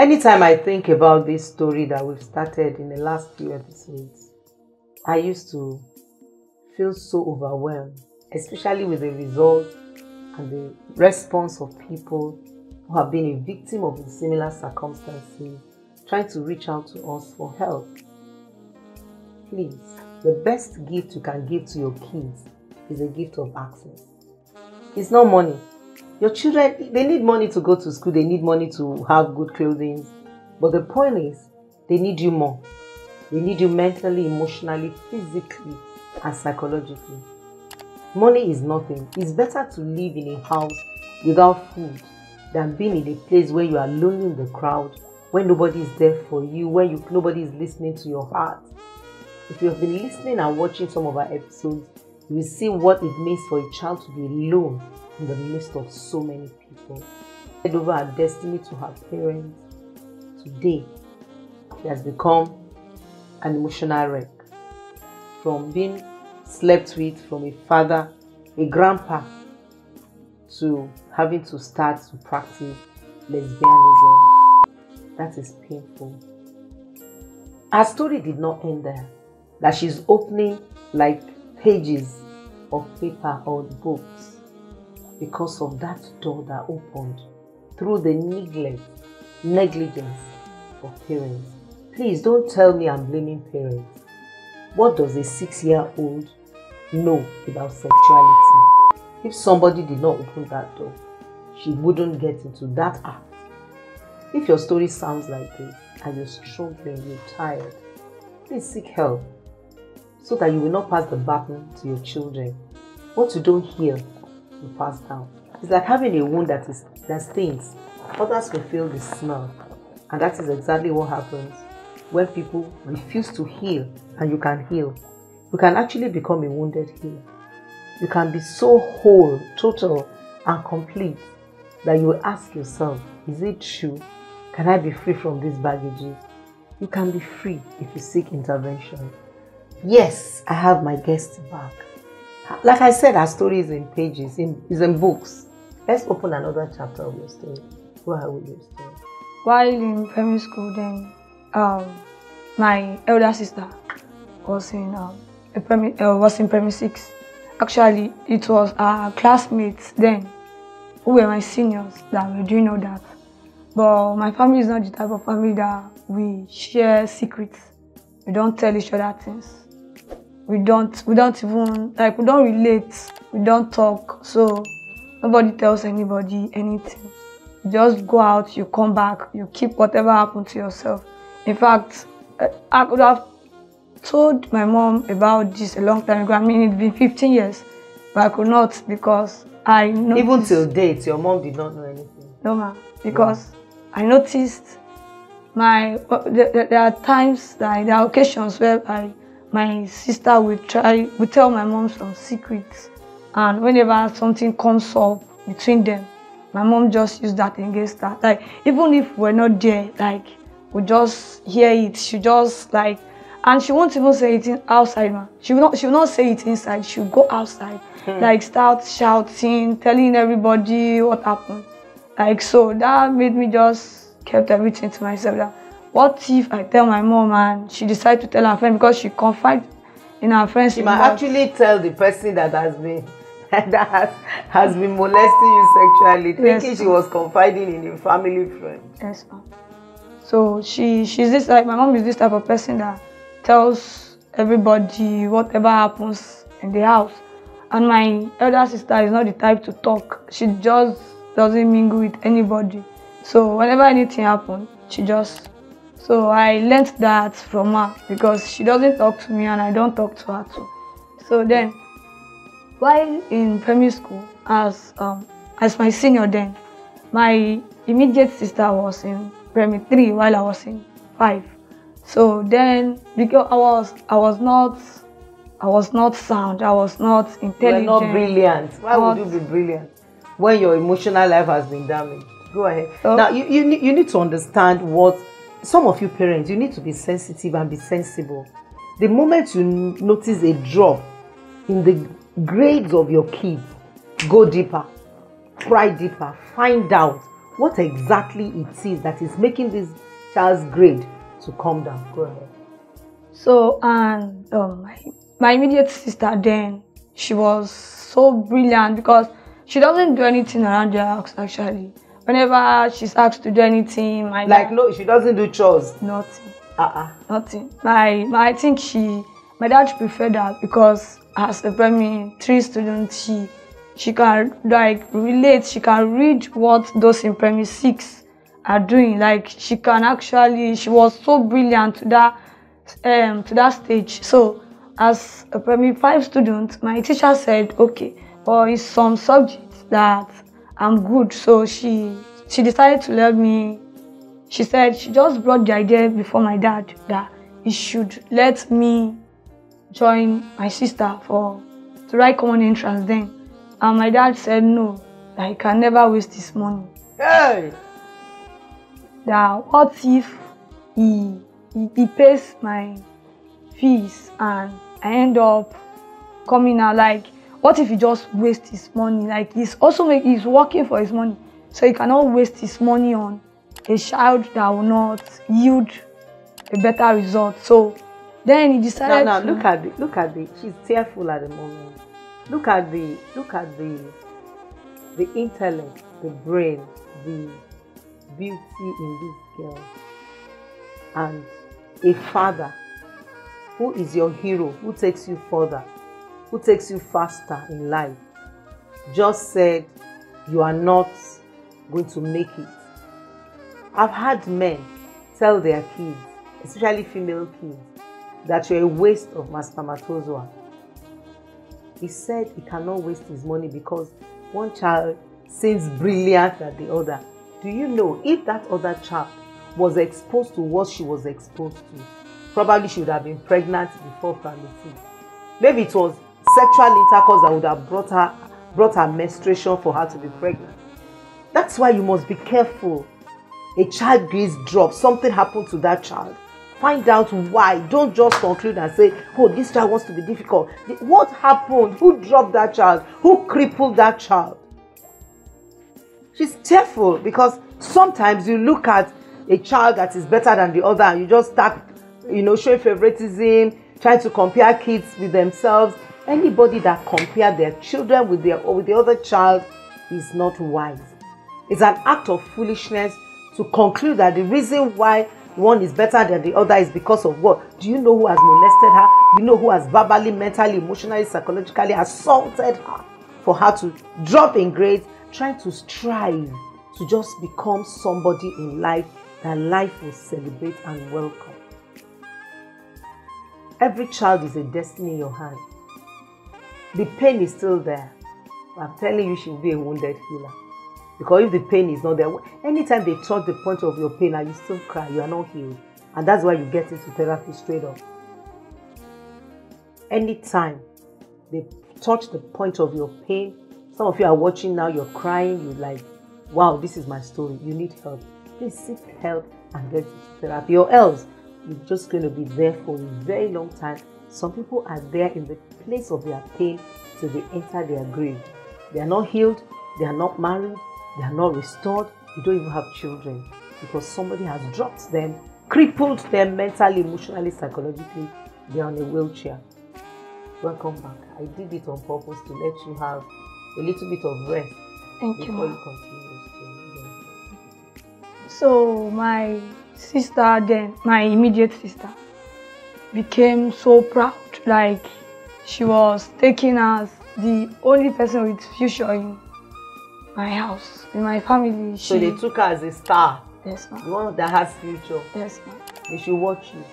Anytime I think about this story that we've started in the last few episodes, I used to feel so overwhelmed, especially with the results and the response of people who have been a victim of similar circumstances, trying to reach out to us for help. Please, the best gift you can give to your kids is a gift of access. It's not money. Your children, they need money to go to school, they need money to have good clothing. But the point is, they need you more. They need you mentally, emotionally, physically, and psychologically. Money is nothing. It's better to live in a house without food than being in a place where you are lonely in the crowd, when nobody is there for you, when nobody is listening to your heart. If you have been listening and watching some of our episodes, you will see what it means for a child to be alone in the midst of so many people. Head over our destiny to her parents. Today, she has become an emotional wreck. From being slept with from a father, a grandpa, to having to start to practice lesbianism. That is painful. Her story did not end there. That she's opening like pages of paper or books because of that door that opened through the negligence of parents. Please don't tell me I'm blaming parents. What does a 6-year-old know about sexuality? If somebody did not open that door, she wouldn't get into that act. If your story sounds like this and you're struggling, you're tired, please seek help so that you will not pass the baton to your children. What you don't heal, you pass down. It's like having a wound that stings. Others will feel the smell. And that is exactly what happens when people refuse to heal and you can heal. You can actually become a wounded healer. You can be so whole, total, and complete that you will ask yourself, is it true? Can I be free from these baggages? You can be free if you seek intervention. Yes, I have my guests back. Like I said, our story is in pages, is in books. Let's open another chapter of your story. Go ahead with your story. While in primary school, then my elder sister was in primary 6. Actually, it was our classmates then who were my seniors that were doing all that. But my family is not the type of family that we share secrets. We don't tell each other things. We don't even, like, we don't relate. We don't talk. So nobody tells anybody anything. You just go out, you come back, you keep whatever happened to yourself. In fact, I could have told my mom about this a long time ago. I mean, it's been 15 years, but I could not because I noticed. Even till date, your mom did not know anything? No, ma'am, because I noticed there are times, like there are occasions where my sister would tell my mom some secrets, and whenever something comes up between them, my mom just used that against her. Like, even if we're not there, like, we just hear it. She just like, and she won't even say it outside, man. She will not say it inside. She'll go outside, like start shouting, telling everybody what happened. Like, so that made me just kept everything to myself. That what if I tell my mom and she decides to tell her friend, because she confides in her friends. She might actually tell the person that has been molesting you sexually, thinking she was confiding in a family friend. Yes, ma'am. So she's this, like, my mom is this type of person that tells everybody whatever happens in the house. And my elder sister is not the type to talk. She just doesn't mingle with anybody. So whenever anything happens, so I learned that from her, because she doesn't talk to me and I don't talk to her too. So then, while in primary school, as my senior then, my immediate sister was in primary 3 while I was in 5. So then, because I was not sound, I was not intelligent. You are not brilliant. Why would you be brilliant when your emotional life has been damaged? Go ahead. So, now, you need to understand what, some of you parents, you need to be sensitive and be sensible. The moment you notice a drop in the grades of your kids, go deeper, pry deeper, find out what exactly it is that is making this child's grade to come down. Go ahead. So, and my immediate sister then, she was so brilliant because she doesn't do anything around the house actually. Whenever she's asked to do anything, no, she doesn't do chores. Nothing. Nothing. I think my dad preferred that because as a primary 3 student, she can like relate. She can read what those in primary 6 are doing. Like she was so brilliant to that stage. So as a primary 5 student, my teacher said, okay, but in some subjects that I'm good. So she decided to let me. She said she just brought the idea before my dad that he should let me join my sister to write common entrance then. And my dad said no, that he can never waste his money. Hey! That what if he pays my fees and I end up coming out, like what if he just wastes his money? Like he's working for his money, so he cannot waste his money on a child that will not yield a better result. So then he decided. Now look at the. She's tearful at the moment. Look at the intellect, the brain, the beauty in this girl, and a father who is your hero, who takes you further, who takes you faster in life, just said you are not going to make it. I've had men tell their kids, especially female kids, that you're a waste of spermatozoa. He said he cannot waste his money because one child seems brilliant than the other. Do you know, if that other child was exposed to what she was exposed to, probably she would have been pregnant before pregnancy. Maybe it was sexual intercourse that would have brought her menstruation for her to be pregnant. That's why you must be careful. A child grades drop, something happened to that child. Find out why. Don't just conclude and say, oh, this child wants to be difficult. What happened? Who dropped that child? Who crippled that child? She's tearful because sometimes you look at a child that is better than the other and you just start, showing favoritism, trying to compare kids with themselves. Anybody that compares their children with the other child is not wise. It's an act of foolishness to conclude that the reason why one is better than the other is because of what? Do you know who has molested her? You know who has verbally, mentally, emotionally, psychologically assaulted her for her to drop in grades, trying to strive to just become somebody in life that life will celebrate and welcome. Every child is a destiny in your hand. The pain is still there. I'm telling you, she will be a wounded healer. Because if the pain is not there, anytime they touch the point of your pain and you still cry, you are not healed. And that's why you get into therapy straight up. Anytime they touch the point of your pain, some of you are watching now, you're crying, you're like, wow, this is my story. You need help. Please seek help and get into therapy, or else you're just going to be there for a very long time. Some people are there in the place of their pain till they enter their grave. They are not healed, they are not married, they are not restored, they don't even have children because somebody has dropped them, crippled them mentally, emotionally, psychologically. They are on a wheelchair. Welcome back. I did it on purpose to let you have a little bit of rest before you continue your story. So my sister then, my immediate sister, became so proud. Like she was taken as the only person with future in my house, in my family. So they took her as a star. Yes, ma'am. The one that has future. Yes, ma'am. They should watch you.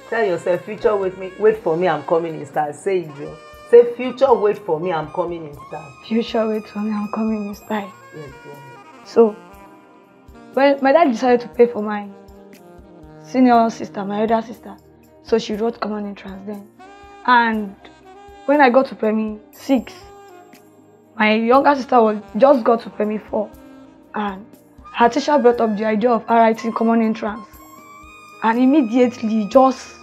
Tell yourself, future wait for me, I'm coming in style. Say it, Joe. Say, future wait for me, I'm coming in style. Future wait for me, I'm coming in style. Yes, So when my dad decided to pay for my senior sister, my elder sister, so she wrote common entrance then. And when I got to primary 6, my younger sister just got to primary 4, and her teacher brought up the idea of her writing common entrance, and immediately he just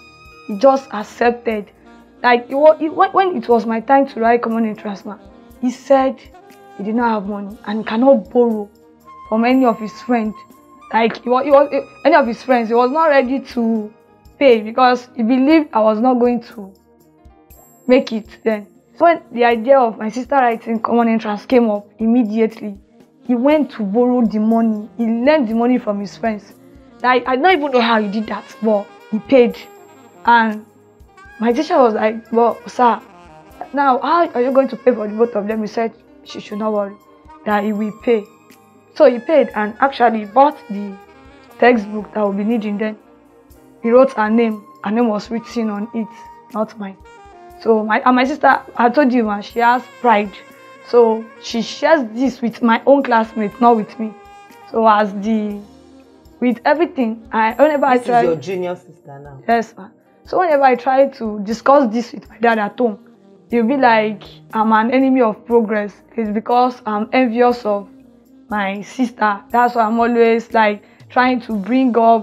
accepted. Like when it was my time to write common entrance, he said he did not have money and he cannot borrow from any of his friends. Like any of his friends, he was not ready to pay because he believed I was not going to make it then. So when the idea of my sister writing common entrance came up immediately, he went to borrow the money. He lent the money from his friends. Like, I don't even know how he did that, but he paid. And my teacher was like, well, sir, now how are you going to pay for the both of them? He said she should not worry, that he will pay. So he paid and actually bought the textbook that we'll be needing then. He wrote her name was written on it, not mine. So my sister, I told you, man, she has pride. So she shares this with my own classmates, not with me. So with everything, whenever I try. This is your junior sister now. Yes, ma'am. So whenever I try to discuss this with my dad at home, he'll be like, I'm an enemy of progress. It's because I'm envious of my sister. That's why I'm always like trying to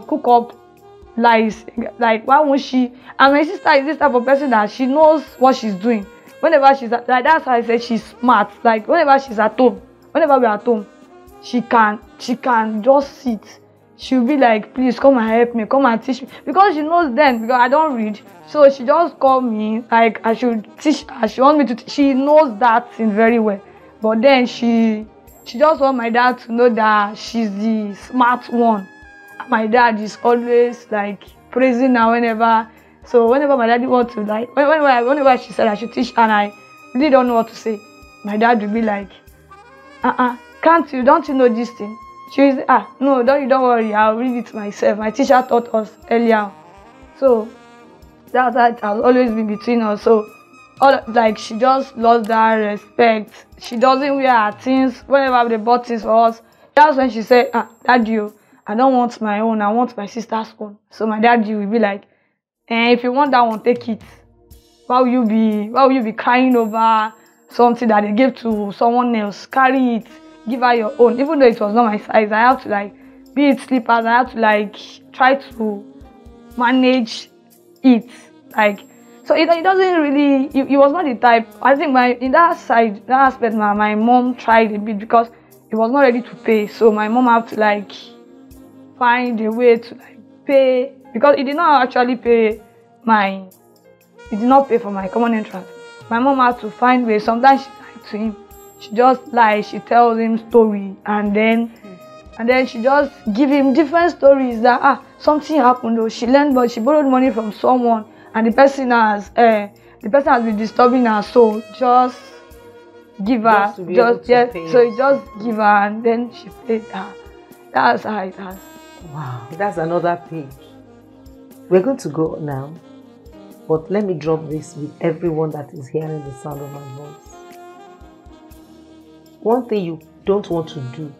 cook up lies. Like, why won't she? And my sister is this type of person that she knows what she's doing. Whenever she's like, that's why I said she's smart. Like, whenever she's at home, whenever we're at home, she can just sit. She'll be like, please come and help me, come and teach me. Because she knows then, because I don't read. So she just called me, like I should teach her. She wants me to she knows that thing very well. But then she just wants my dad to know that she's the smart one. My dad is always like praising her whenever. So whenever my daddy wants to like, whenever she said I should teach her and I really don't know what to say, my dad will be like, don't you know this thing? She was no, don't worry, I'll read it myself. My teacher taught us earlier. So that's how it has always been between us. So like she just lost that respect. She doesn't wear her things whenever they bought things for us. That's when she said, Daddy, I don't want my own, I want my sister's own. So my daddy will be like, if you want that one, take it. Why will you be crying over something that they gave to someone else? Carry it. Give her your own. Even though it was not my size, I have to like be it slippers. I have to like try to manage it. Like, so it doesn't really. It was not the type. I think in that aspect, my mom tried a bit because it was not ready to pay. So my mom had to like find a way to like pay because it did not actually pay It did not pay for my common entrance. My mom had to find ways. Sometimes she lied to him. She just lies, she tells him story and then she just give him different stories that something happened though. She learned but she borrowed money from someone and the person has been disturbing her, so just give her so you just give her and then she paid her. That's how it has. Wow, that's another page. We're going to go now, but let me drop this with everyone that is hearing the sound of my voice. One thing you don't want to do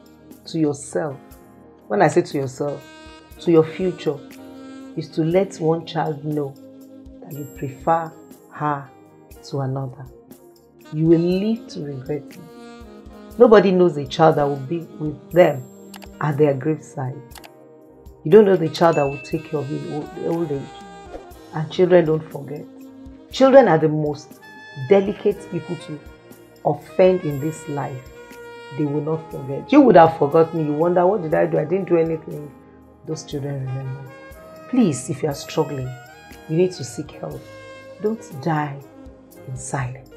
to yourself, when I say to yourself, to your future, is to let one child know that you prefer her to another. You will live to regret it. Nobody knows a child that will be with them at their graveside. You don't know the child that will take care of you in old age. And children don't forget. Children are the most delicate people to offend in this life. They will not forget. You would have forgotten. You wonder, what did I do? I didn't do anything. Those children remember. Please, if you are struggling, you need to seek help. Don't die in silence.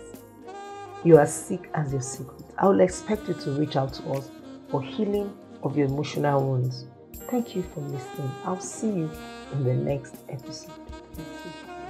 You are sick as your secret. I will expect you to reach out to us for healing of your emotional wounds. Thank you for listening. I'll see you in the next episode. Thank you.